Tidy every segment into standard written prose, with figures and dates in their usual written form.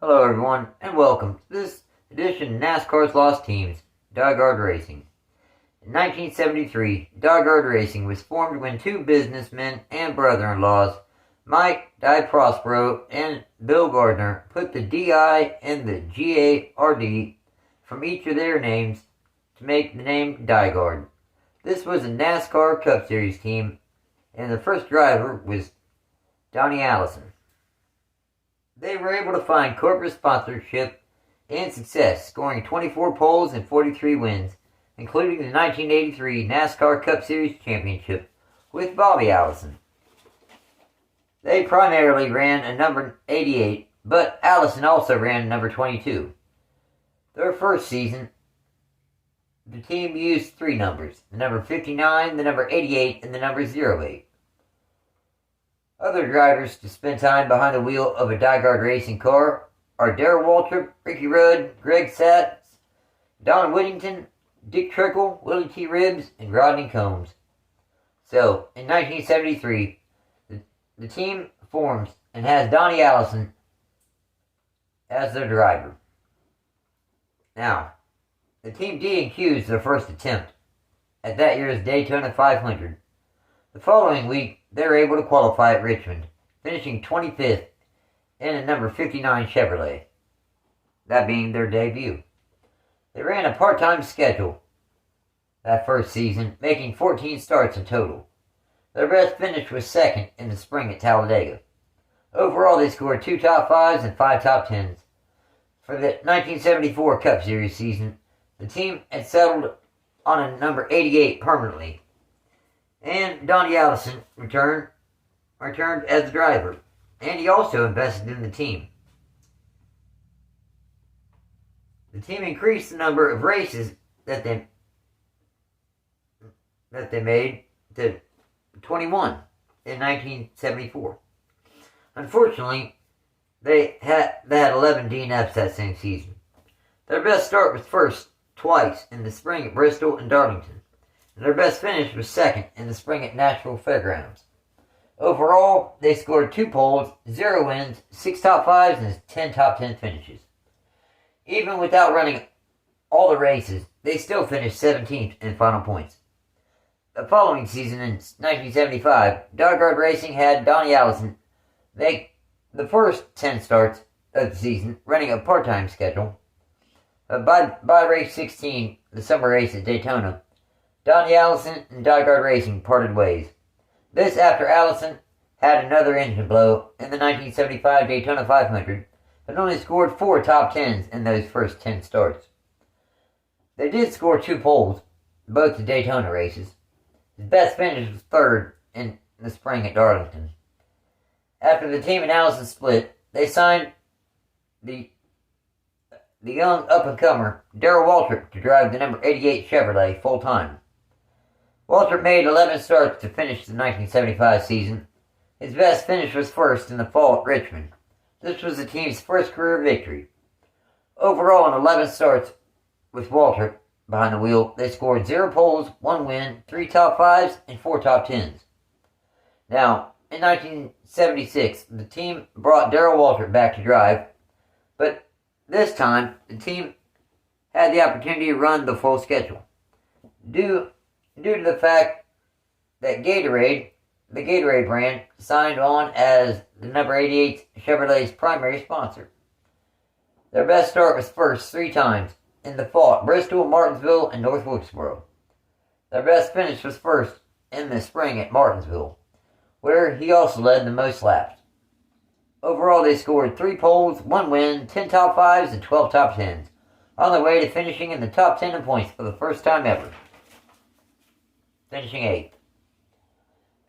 Hello everyone, and welcome to this edition of NASCAR's Lost Teams, DiGARD Racing. In 1973, DiGARD Racing was formed when two businessmen and brother-in-laws, Mike DiProspero and Bill Gardner, put the DI and the GARD from each of their names to make the name DiGARD. This was a NASCAR Cup Series team, and the first driver was Donnie Allison. They were able to find corporate sponsorship and success, scoring 24 poles and 43 wins, including the 1983 NASCAR Cup Series championship with Bobbyallison. They primarily ran a number 88, but Allison also ran number 22. Their first season, the team used three numbers: the number 59, the number 88, and the number 08. Other drivers to spend time behind the wheel of a DiGARD racing car are Daryl Waltrip, Ricky Rudd, Greg Satz, Don Whittington, Dick Trickle, Willie T. Ribbs, and Rodney Combs. So, in 1973, the team forms and has Donnie Allison as their driver. Now, the team D&Q's their first attempt at that year's Daytona 500. The following week, they were able to qualify at Richmond, finishing 25th in a number 59 Chevrolet, that being their debut. They ran a part-time schedule that first season, making 14 starts in total. Their best finish was second in the spring at Talladega. Overall, they scored 2 top 5s and 5 top 10s. For the 1974 Cup Series season, the team had settled on a number 88 permanently, and Donnie Allison returned as the driver, and he also invested in the team. The team increased the number of races that they made to 21 in 1974. Unfortunately, they had 11 DNFs that same season. Their best start was first twice in the spring at Bristol and Darlington, and their best finish was second in the spring at Nashville Fairgrounds. Overall, they scored 2 poles, 0 wins, 6 top 5s, and 10 top 10 finishes. Even without running all the races, they still finished 17th in final points. The following season, in 1975, DiGARD Racing had Donnie Allison make the first 10 starts of the season, running a part-time schedule. By race 16, the summer race at Daytona, Donnie Allison and DiGARD Racing parted ways. This after Allison had another engine blow in the 1975 Daytona 500, but only scored 4 top 10s in those first 10 starts. They did score 2 poles, both the Daytona races. His best finish was third in the spring at Darlington. After the team and Allison split, they signed the young up-and-comer Daryl Waltrip to drive the number 88 Chevrolet full-time. Waltrip made 11 starts to finish the 1975 season. His best finish was first in the fall at Richmond. This was the team's first career victory. Overall, in 11 starts with Waltrip behind the wheel, they scored 0 poles, 1 win, 3 top 5s, and 4 top 10s. Now, in 1976, the team brought Daryl Waltrip back to drive, but this time, the team had the opportunity to run the full schedule. Due to the fact that Gatorade, the Gatorade brand, signed on as the number 88 Chevrolet's primary sponsor. Their best start was first 3 times in the fall at Bristol, Martinsville, and North Wilkesboro. Their best finish was first in the spring at Martinsville, where he also led the most laps. Overall, they scored 3 poles, 1 win, 10 top 5s, and 12 top 10s, on their way to finishing in the top 10 in points for the first time ever, finishing 8th.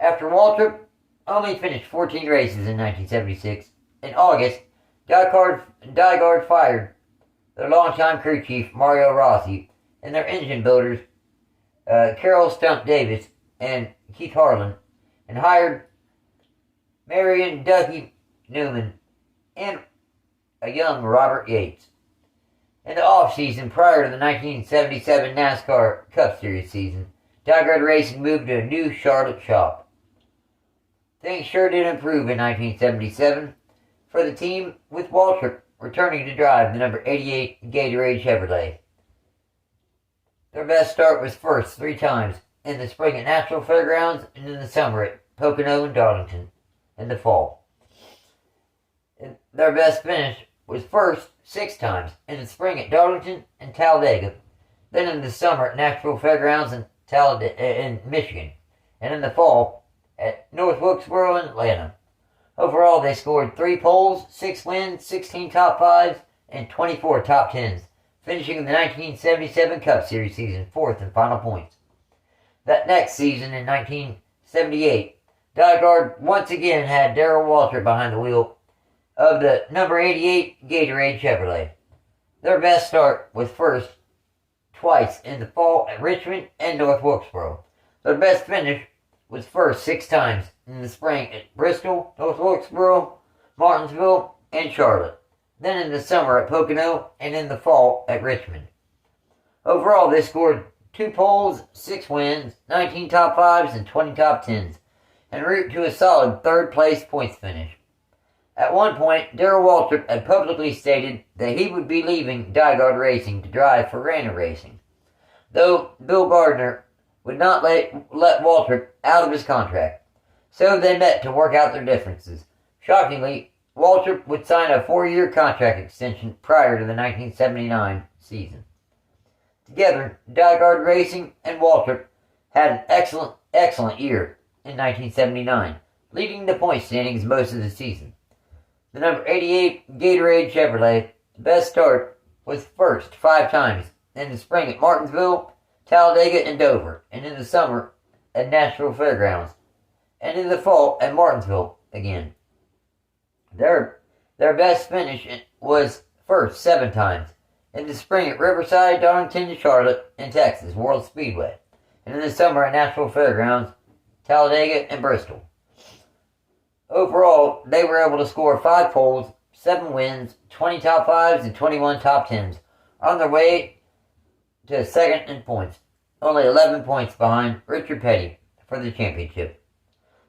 After Waltrip only finished 14 races in 1976, in August, DiGARD fired their longtime crew chief, Mario Rossi, and their engine builders, Carroll Stump Davis and Keith Harlan, and hired Marion Ducky Newman and a young Robert Yates. In the off-season prior to the 1977 NASCAR Cup Series season, DiGARD Racing moved to a new Charlotte shop. Things sure did improve in 1977 for the team, with Waltrip returning to drive the number 88 Gatorade Chevrolet. Their best start was first 3 times, in the spring at Natural Fairgrounds and in the summer at Pocono and Darlington in the fall. Their best finish was first 6 times, in the spring at Darlington and Talladega, then in the summer at Natural Fairgrounds in Michigan, and in the fall at North Wilkesboro and Atlanta. Overall, they scored 3 poles, 6 wins, 16 top 5s, and 24 top 10s, finishing the 1977 Cup Series season 4th in final points. That next season, in 1978, DiGARD once again had Daryl Waltrip behind the wheel of the number 88 Gatorade Chevrolet. Their best start was first twice in the fall at Richmond and North Wilkesboro. Their best finish was first 6 times in the spring at Bristol, North Wilkesboro, Martinsville, and Charlotte. Then in the summer at Pocono and in the fall at Richmond. Overall, they scored 2 poles, 6 wins, 19 top 5s, and 20 top 10s, en route to a solid 3rd place points finish. At one point, Daryl Waltrip had publicly stated that he would be leaving DiGARD Racing to drive for Rana Racing, though Bill Gardner would not let Waltrip out of his contract, so they met to work out their differences. Shockingly, Waltrip would sign a 4-year contract extension prior to the 1979 season. Together, DiGARD Racing and Waltrip had an excellent year in 1979, leading the point standings most of the season. The number 88 Gatorade Chevrolet best start was first 5 times, in the spring at Martinsville, Talladega, and Dover, and in the summer at Natural Fairgrounds, and in the fall at Martinsville again. Their best finish was first 7 times, in the spring at Riverside, Darlington, and Charlotte, and Texas World Speedway, and in the summer at Natural Fairgrounds, Talladega, and Bristol. Overall, they were able to score 5 poles, 7 wins, 20 top 5s, and 21 top 10s, on their way to second in points, only 11 points behind Richard Petty for the championship.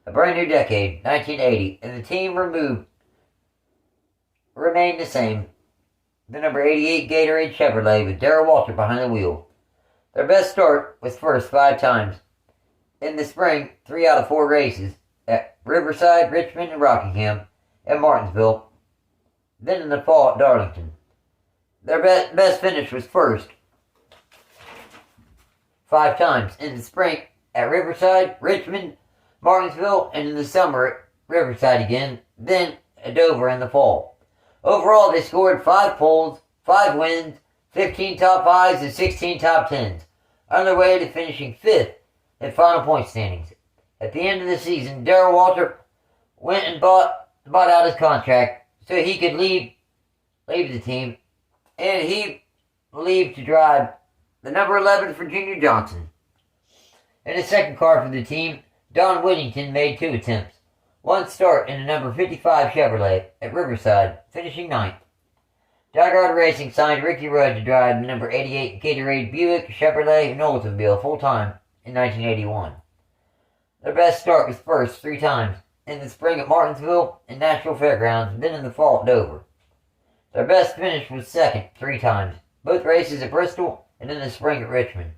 A brand new decade, 1980, and the team remained the same. The number 88 Gatorade Chevrolet with Daryl Waltrip behind the wheel. Their best start was first 5 times. In the spring, 3 out of 4 races at Riverside, Richmond, and Rockingham, and Martinsville. Then in the fall at Darlington. Their best finish was first 5 times. In the spring at Riverside, Richmond, Martinsville, and in the summer at Riverside again, then at Dover in the fall. Overall, they scored 5 poles, 5 wins, 15 top 5s, and 16 top 10s, on their way to finishing 5th in final point standings. At the end of the season, Daryl Waltrip went and bought out his contract so he could leave the team, and he leave to drive the number 11 for Junior Johnson. In the second car for the team, Don Whittington made 2 attempts. One start in the number 55 Chevrolet at Riverside, finishing 9th. DiGARD Racing signed Ricky Rudd to drive the number 88 Gatorade Buick Chevrolet and Oldsmobile full-time in 1981. Their best start was first 3 times, in the spring at Martinsville and Natural Fairgrounds, then in the fall at Dover. Their best finish was second 3 times, both races at Bristol and in the spring at Richmond.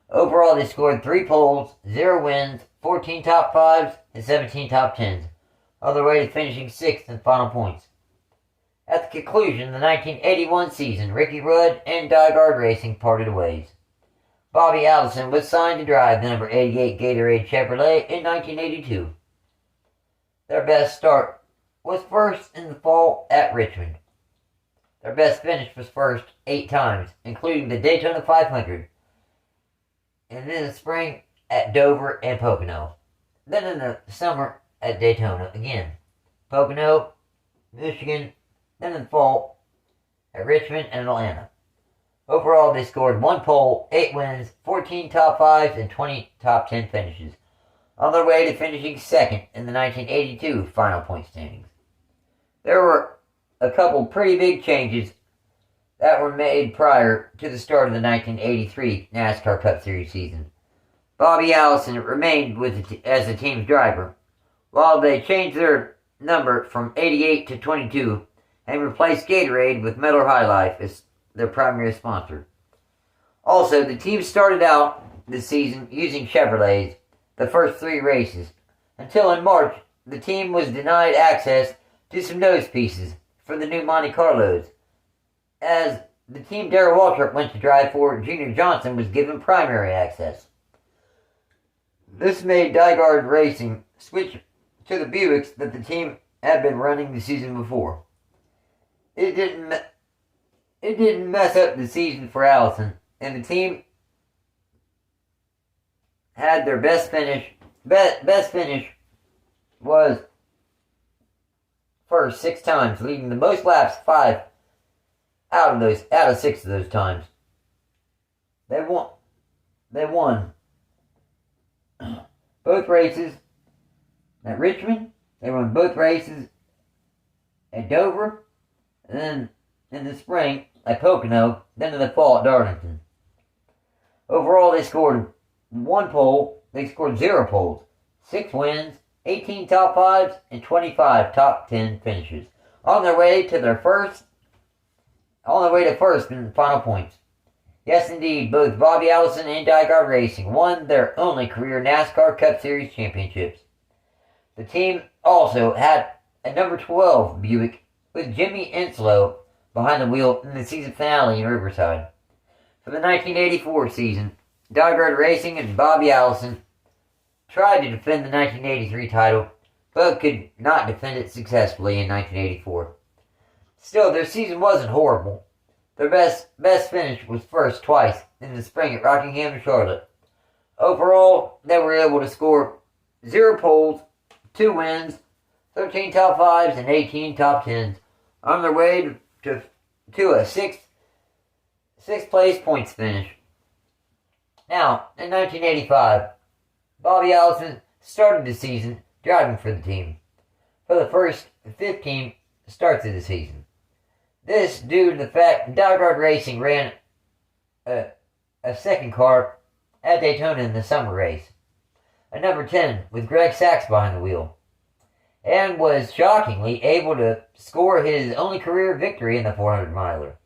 Overall, they scored 3 poles, 0 wins, 14 top 5s, and 17 top 10s, on their way to finishing 6th in final points. At the conclusion of the 1981 season, Ricky Rudd and DiGARD Racing parted ways. Bobbyallison was signed to drive the number 88 Gatorade Chevrolet in 1982. Their best start was first in the fall at Richmond. Their best finish was first 8 times, including the Daytona 500, and in the spring at Dover and Pocono. Then in the summer at Daytona again, Pocono, Michigan, then in the fall at Richmond and Atlanta. Overall, they scored 1 pole, 8 wins, 14 top 5s, and 20 top 10 finishes, on their way to finishing 2nd in the 1982 final point standings. There were a couple pretty big changes that were made prior to the start of the 1983 NASCAR Cup Series season. Bobbyallison remained as the team's driver, while they changed their number from 88 to 22 and replaced Gatorade with Miller High Life as their primary sponsor. Also, the team started out the season using Chevrolets the first 3 races, until in March the team was denied access to some nose pieces for the new Monte Carlos, as the team Daryl Waltrip went to drive for Junior Johnson was given primary access. This made DiGARD Racing switch to the Buicks that the team had been running the season before. It didn't mess up the season for Allison, and the team had their best finish. Best finish was first 6 times, leading the most laps 5 out of 6 of those times. They won both races at Richmond. They won both races at Dover, and then in the spring at Pocono, then in the fall at Darlington. Overall, they scored 1 pole. They scored 0 poles, 6 wins, 18 top 5s, and 25 top 10 finishes, on their way to first and final points. Yes, indeed, both Bobbyallison and DiGARD Racing won their only career NASCAR Cup Series championships. The team also had a number 12 Buick with Jimmy Enslow behind the wheel in the season finale in Riverside. For the 1984 season, DiGARD Racing and Bobbyallison tried to defend the 1983 title, but could not defend it successfully in 1984. Still, their season wasn't horrible. Their best finish was first twice in the spring at Rockingham and Charlotte. Overall, they were able to score 0 poles, 2 wins, 13 top 5s, and 18 top 10s, on their way to a 6th place points finish. Now, in 1985, Bobbyallison started the season driving for the team for the first 15 starts of the season. This due to the fact DiGARD Racing ran a second car at Daytona in the summer race, a number 10 with Greg Sachs behind the wheel, and was shockingly able to score his only career victory in the 400-miler.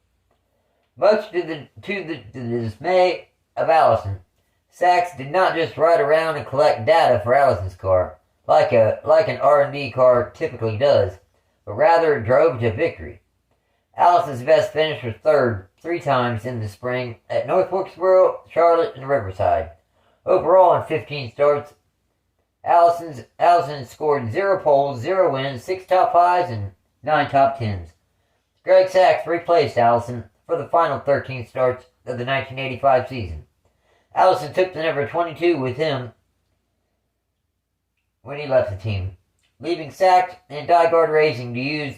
Much to the dismay of Allison, Sachs did not just ride around and collect data for Allison's car, like an R&D car typically does, but rather drove to victory. Allison's best finish was third 3 times in the spring at North Wilkesboro, Charlotte, and Riverside. Overall, in 15 starts, Allison scored 0 poles, 0 wins, 6 top 5s, and 9 top 10s. Greg Sachs replaced Allison for the final 13 starts of the 1985 season. Allison took the number 22 with him when he left the team, leaving Sachs and DiGARD Racing to use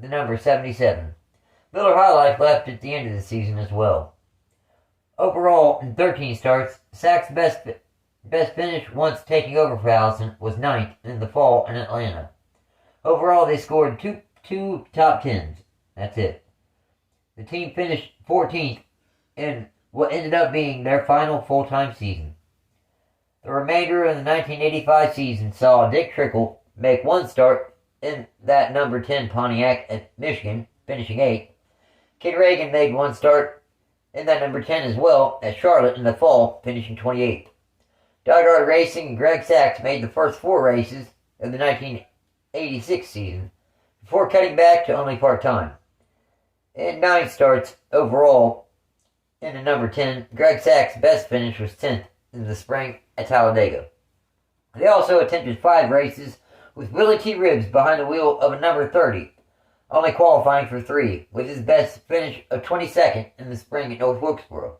the number 77. Miller High Life left at the end of the season as well. Overall, in 13 starts, Sachs' best finish once taking over for Allison was 9th in the fall in Atlanta. Overall, they scored two top 10s. That's it. The team finished 14th in what ended up being their final full-time season. The remainder of the 1985 season saw Dick Trickle make 1 start in that number 10 Pontiac at Michigan, finishing 8th. Kid Reagan made 1 start in that number 10 as well at Charlotte in the fall, finishing 28th. DiGARD Racing and Greg Sachs made the first 4 races of the 1986 season before cutting back to only part-time. In 9 starts overall in the number 10, Greg Sachs' best finish was 10th in the spring at Talladega. They also attempted 5 races with Willie T. Ribbs behind the wheel of a number 30, only qualifying for 3, with his best finish of 22nd in the spring at North Wilkesboro.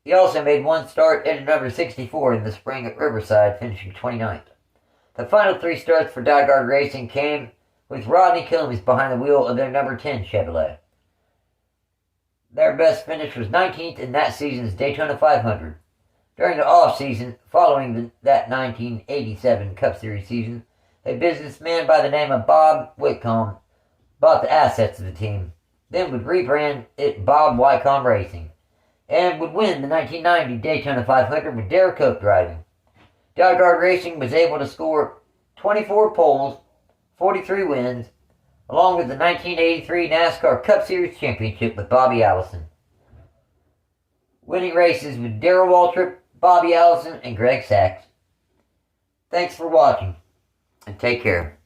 He also made 1 start at a number 64 in the spring at Riverside, finishing 29th. The final 3 starts for DiGARD Racing came with Rodney Combs behind the wheel of their number 10 Chevrolet. Their best finish was 19th in that season's Daytona 500. During the off-season, following that 1987 Cup Series season, a businessman by the name of Bob Whitcomb bought the assets of the team, then would rebrand it Bob Wycombe Racing, and would win the 1990 Daytona 500 with Derek Cope driving. DiGARD Racing was able to score 24 poles, 43 wins, along with the 1983 NASCAR Cup Series Championship with Bobbyallison. Winning races with Daryl Waltrip, Bobbyallison, and Greg Sachs. Thanks for watching, and take care.